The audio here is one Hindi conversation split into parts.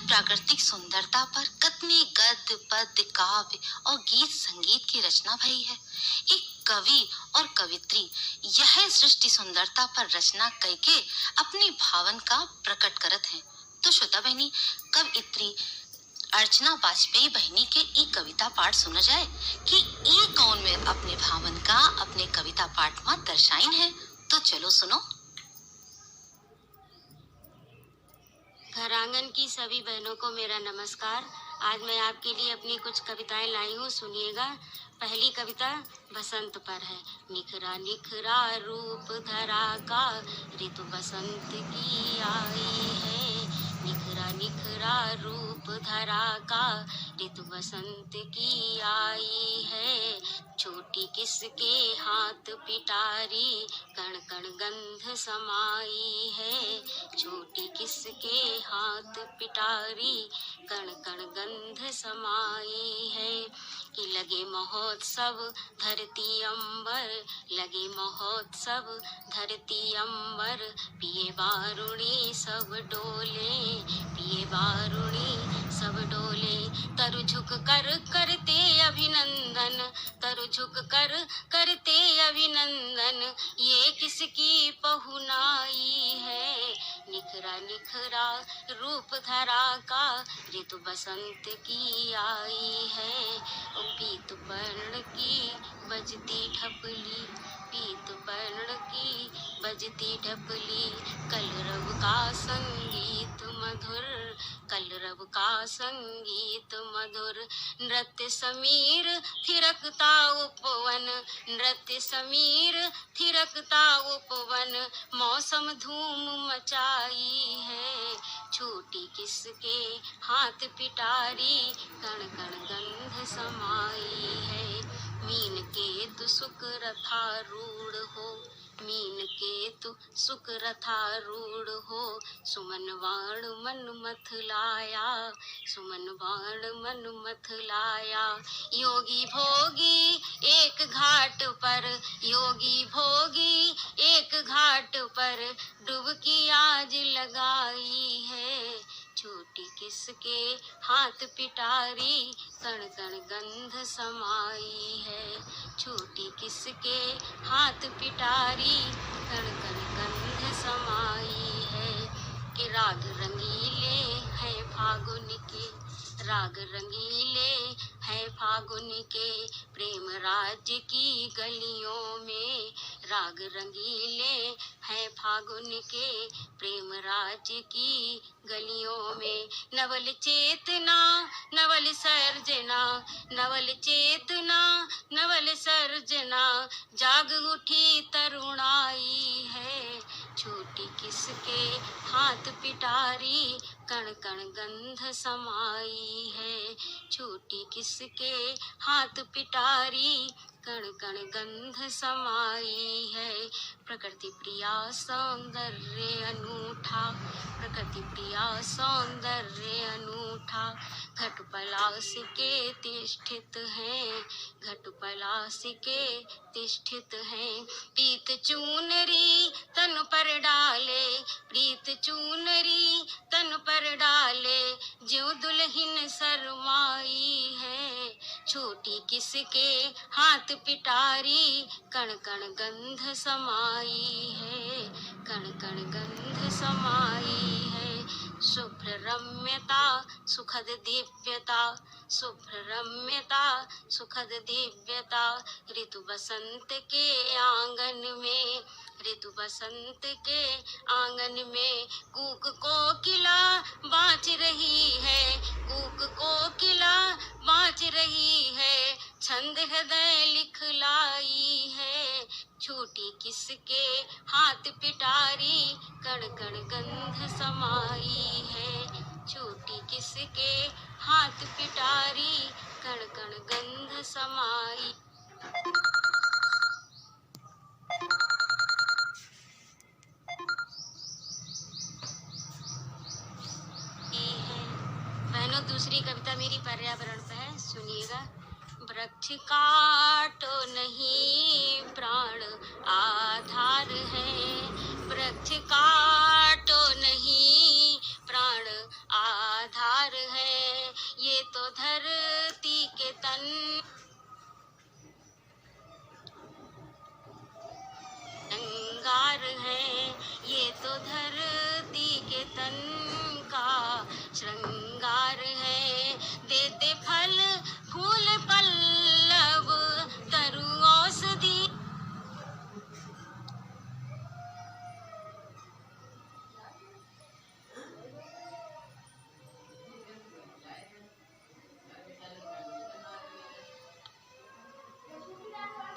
प्राकृतिक सुंदरता पर कितनी गद्य पद्य काव्य और गीत संगीत की रचना भई है। एक कवि और कवित्री यह सृष्टि सुंदरता पर रचना करके अपनी भावन का प्रकट करत हैं। तो श्रोता बहनी, कवित्री अर्चना वाजपेयी बहनी के ई कविता पाठ सुना जाए कि ई कौन में अपने भावन का अपने कविता पाठ में दर्शाइन है। तो चलो सुनो। घर आंगन की सभी बहनों को मेरा नमस्कार। आज मैं आपके लिए अपनी कुछ कविताएं लाई हूँ, सुनिएगा। पहली कविता बसंत पर है। निखरा निखरा रूप धरा का ऋतु बसंत की आई है। निखरा निखरा रूप धरा का ऋतु बसंत की आई है। छोटी किसके हाथ पिटारी कण कण गंध समाई है। छोटी किसके हाथ पिटारी कण कण गंध समाई है। कि लगे महोत्सव धरती अंबर, लगे महोत्सव धरती अंबर। पिए वारुणी सब डोले, पिए वारुणी सब डोले। तरु झुक कर करते अभिनंदन, तरु झुक कर करते अभिनंदन। ये किसकी पहुनाई है। निखरा निखरा रूप धरा का ऋतु बसंत की आई है। पीत पर्ण की बजती ढपली, पीत पर्ण की बजती ढपली। कलरव का संगीत मधुर, कलरव का संगीत मधुर। नृत्य समीर थिरकता उपवन, नृत्य समीर थिरकता उपवन। मौसम धूम मचाई है। छोटी किसके हाथ पिटारी कण कण गंध समाई है। मीन केतु सुख रथारूढ़ हो, मीन केतु सुख रथारूढ़ हो। सुमन बाण मन मथ लाया, सुमन बाण मन मथ लाया। योगी भोगी एक घाट पर, योगी भोगी एक घाट पर। डुबकी आज लगाई है। छोटी किसके हाथ पिटारी कण कण गंध समाई है। छोटी किसके हाथ पिटारी कण कण गंध समाई है। कि राग रंगीले हैं फागुन के, राग रंगीले हैं फागुन के। प्रेम राज्य की गलियों में, राग रंगीले हैं फागुन के। प्रेम राज्य की गलियों में। नवल चेतना नवल सर्जना, नवल चेतना नवल सर्जना। जाग उठी तरुणाई है। छोटी किसके हाथ पिटारी कण कण गंध समाई है। छोटी किसके हाथ पिटारी कण कण गंध समाई है। प्रकृति प्रिया सौंदर्य अनूठा, प्रकृति प्रिया सौंदर्य अनूठा। घट पलाश के तिष्ठित हैं, घट पलाश के तिष्ठित हैं। पीत चूनरी तन पर डाले, प्रीत चूनरी तन पर डाले। ज्यों दुल्हन शर्माई है। छोटी किसके हाथ पिटारी कण कण गंध समाई है। कण कण गंध समाई है। शुभ्र रम्यता सुखद दिव्यता, शुभ्र रम्यता सुखद दिव्यता। ऋतु बसंत के आंगन में, ऋतु बसंत के आंगन में। कूक कोकिला बाँच रही है, कूक कोकिला बाँच रही है। छंद हृदय लिखलाई है। छोटी किसके हाथ पिटारी कण कण गंध समाई है। छोटी किसके हाथ पिटारी कण कण गंध समाई। बहनों, दूसरी कविता मेरी पर्यावरण पे है, सुनिएगा। वृक्ष काटो नहीं प्राण आधार है, वृक्ष काटो नहीं प्राण आधार आधार है, ये तो धरती के तन श्रृंगार है, ये तो धरती के तन का श्रृंगार है। देते फल फूल पल्लव तरु औषधि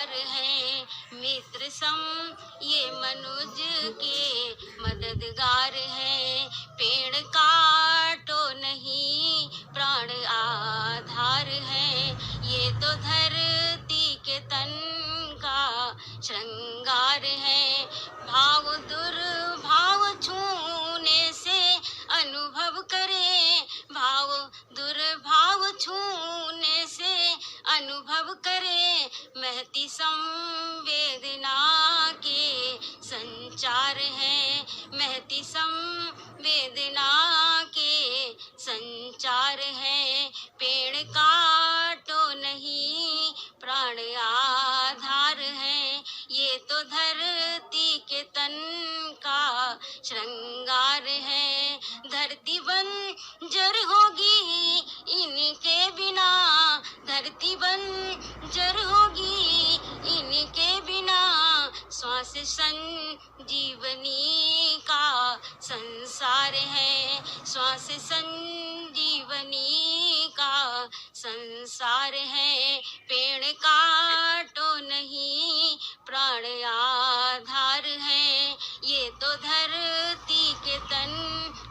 है। मित्र सम ये मनुज के मददगार है। पेड़ काटो नहीं प्राण आधार है, ये तो धरती के तन का श्रृंगार है। भाव दुर्भाव छूने से अनुभव करे, भाव दुर्भाव छूने से अनुभव करे। महती संवेदना के संचार है, महती संवेदना के संचार है। पेड़ काटो नहीं प्राण आधार है, ये तो धरती के तन का श्रृंगार है। धरती बंजर होगी इनके बिना, धरती बंजर होगी इनके बिना। श्वास संजीवनी का संसार है, श्वास संजीवनी का संसार है। पेड़ काटो नहीं प्राण आधार है, ये तो धरती के तन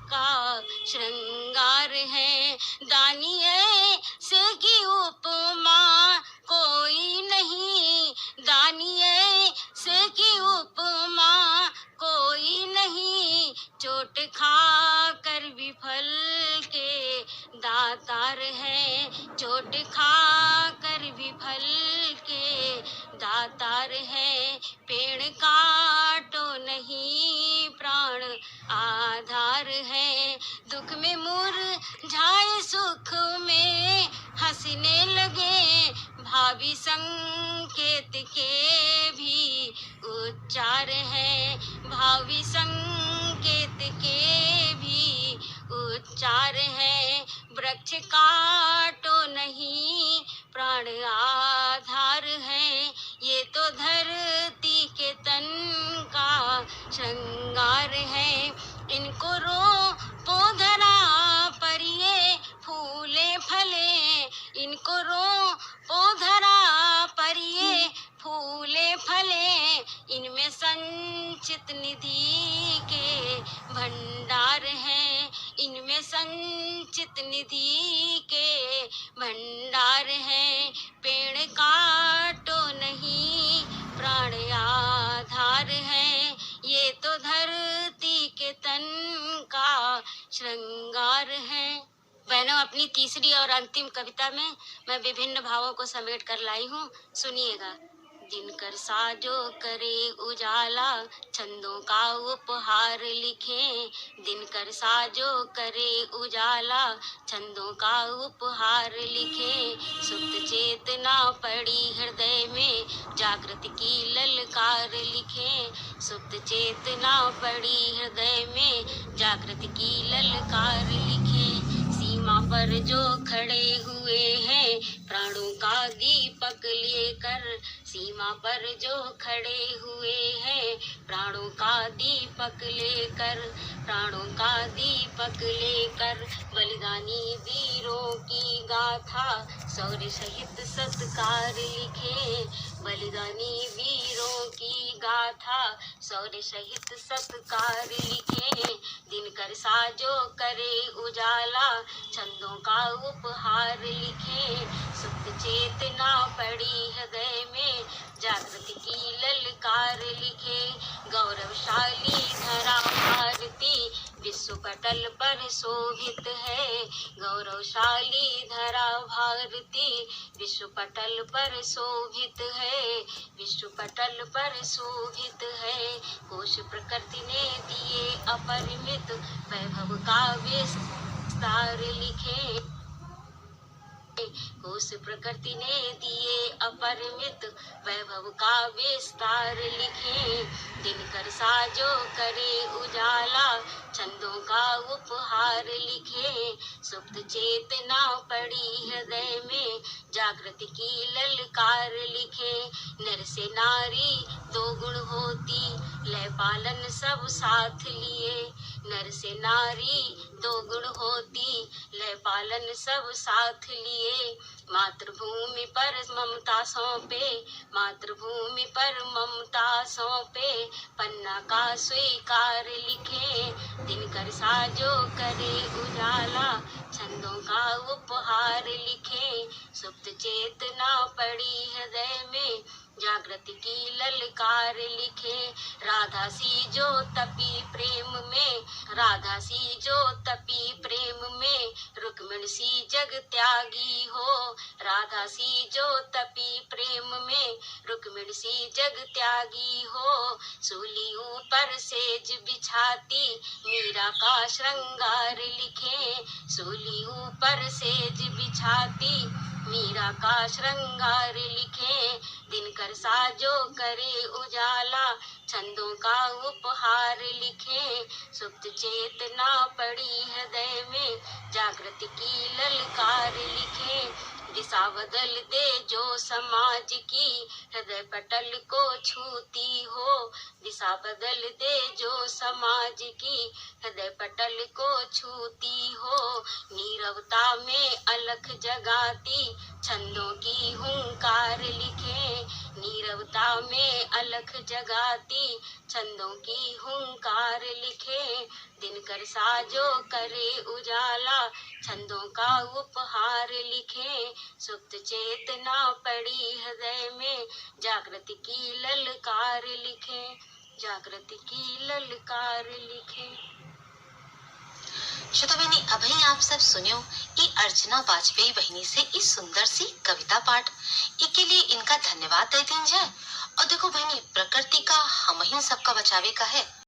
का श्रृंगार है। दानी ऐसे की उपमा कोई नहीं, दानी ऐसे की उपमा कोई नहीं। चोट खा कर विफल के दातार है, चोट खा कर विफल के दातार है। पेड़ काटो नहीं प्राण आधार है, दुख में मुरझाए सुख में हंसने लगे। भावी संकेत के भी उच्चार है, भावी संकेत के भी उच्चार है। वृक्ष काटो नहीं प्राण आधार है, ये तो धरती के तन का श्रृंगार है। इनको रोपो धरा पर ये फूले फले, इनको रोपो धरा पर ये फूले फले। इनमें संचित निधि के भंडार है, इनमें संचित निधि के भंडार है। पेड़ काटो नहीं प्राण आधार है, ये तो धरती के तन का श्रृंगार है। बहनों, अपनी तीसरी और अंतिम कविता में मैं विभिन्न भावों को समेट कर लाई हूँ, सुनिएगा। दिनकर साजो करे उजाला छंदों का उपहार लिखे, दिनकर साजो करे उजाला छंदों का उपहार लिखे। सुप्त चेतना पड़ी हृदय में जागृत की ललकार लिखे, सुप्त चेतना पड़ी हृदय में जागृत की ललकार लिखे। सीमा पर जो खड़े हुए हैं प्राणों का दीपक लेकर, सीमा पर जो खड़े हुए हैं प्राणों का दीपक लेकर, प्राणों का दीपक लेकर। बलिदानी वीरों की गाथा शौर्य सहित सत्कार लिखे, बलिदानी वीरों की गाथा शौर्य सहित सत्कार लिखे। दिनकर साजो करे उजाला छंदों का उपहार लिखे, सुप्त चेतना पड़ी हृदय में जागृति की ललकार लिखे। गौरवशाली धरा भारती विश्व पटल पर शोभित है, गौरवशाली धरा भारती विश्व पटल पर शोभित है, विश्व पटल पर शोभित है। कोश प्रकृति ने दिए अपरिमित वैभव का विस्तार लिखे। कोश प्रकृति ने दिए अपरिमित वैभव का विस्तार लिखे। दिनकर साजो करे उजाला छंदों का उपहार लिखे। सुप्त चेतना पड़ी हृदय में जागृति की ललकार लिखे। नर से नारी दो गुण होती लय पालन सब साथ लिए। नर से नारी दो गुण होती लय पालन सब साथ लिए। मातृभूमि पर ममता सौंपे, मातृभूमि पर ममता सौंपे। पन्ना का स्वीकार लिखे। दिनकर साजो करे उजाला छंदों का उपहार लिखे। सुप्त चेतना पड़ी हृदय में जागृति की ललकार लिखे। राधा सी जो तपी प्रेम में, राधा सी जो तपी प्रेम में रुक्मिणी सी जग त्यागी हो। राधा सी जो तपी प्रेम में रुक्मिणी सी जग त्यागी हो। सूली ऊपर सेज बिछाती मीरा का श्रृंगार लिखे। सूली ऊपर सेज बिछाती मीरा का श्रृंगार लिखे। दिनकर साजो करे उजाला छंदों का उपहार लिखे। सुप्त चेतना पड़ी हृदय में जागृति की ललकार लिखे। दिशा बदल दे जो समाज की हृदय पटल को छूती हो। दिशा बदल दे जो समाज की हृदय पटल को छूती हो। नीरवता में अलख जगाती छंदों की हुंकार लिखे। नीरवता में अलख जगाती छंदों की हुंकार लिखे। दिनकर साजो करे उजाला छंदों का उपहार लिखे। सुप्त चेतना पड़ी हृदय में जागृति की ललकार लिखे। जागृति की ललकार लिखे। श्रोता बहनी, अभी आप सब सुनियो कि अर्चना वाजपेयी बहनी से इस सुंदर सी कविता पाठ के लिए इनका धन्यवाद दे दीजिए। और देखो बहनी, प्रकृति का हम ही सबका बचावे का है।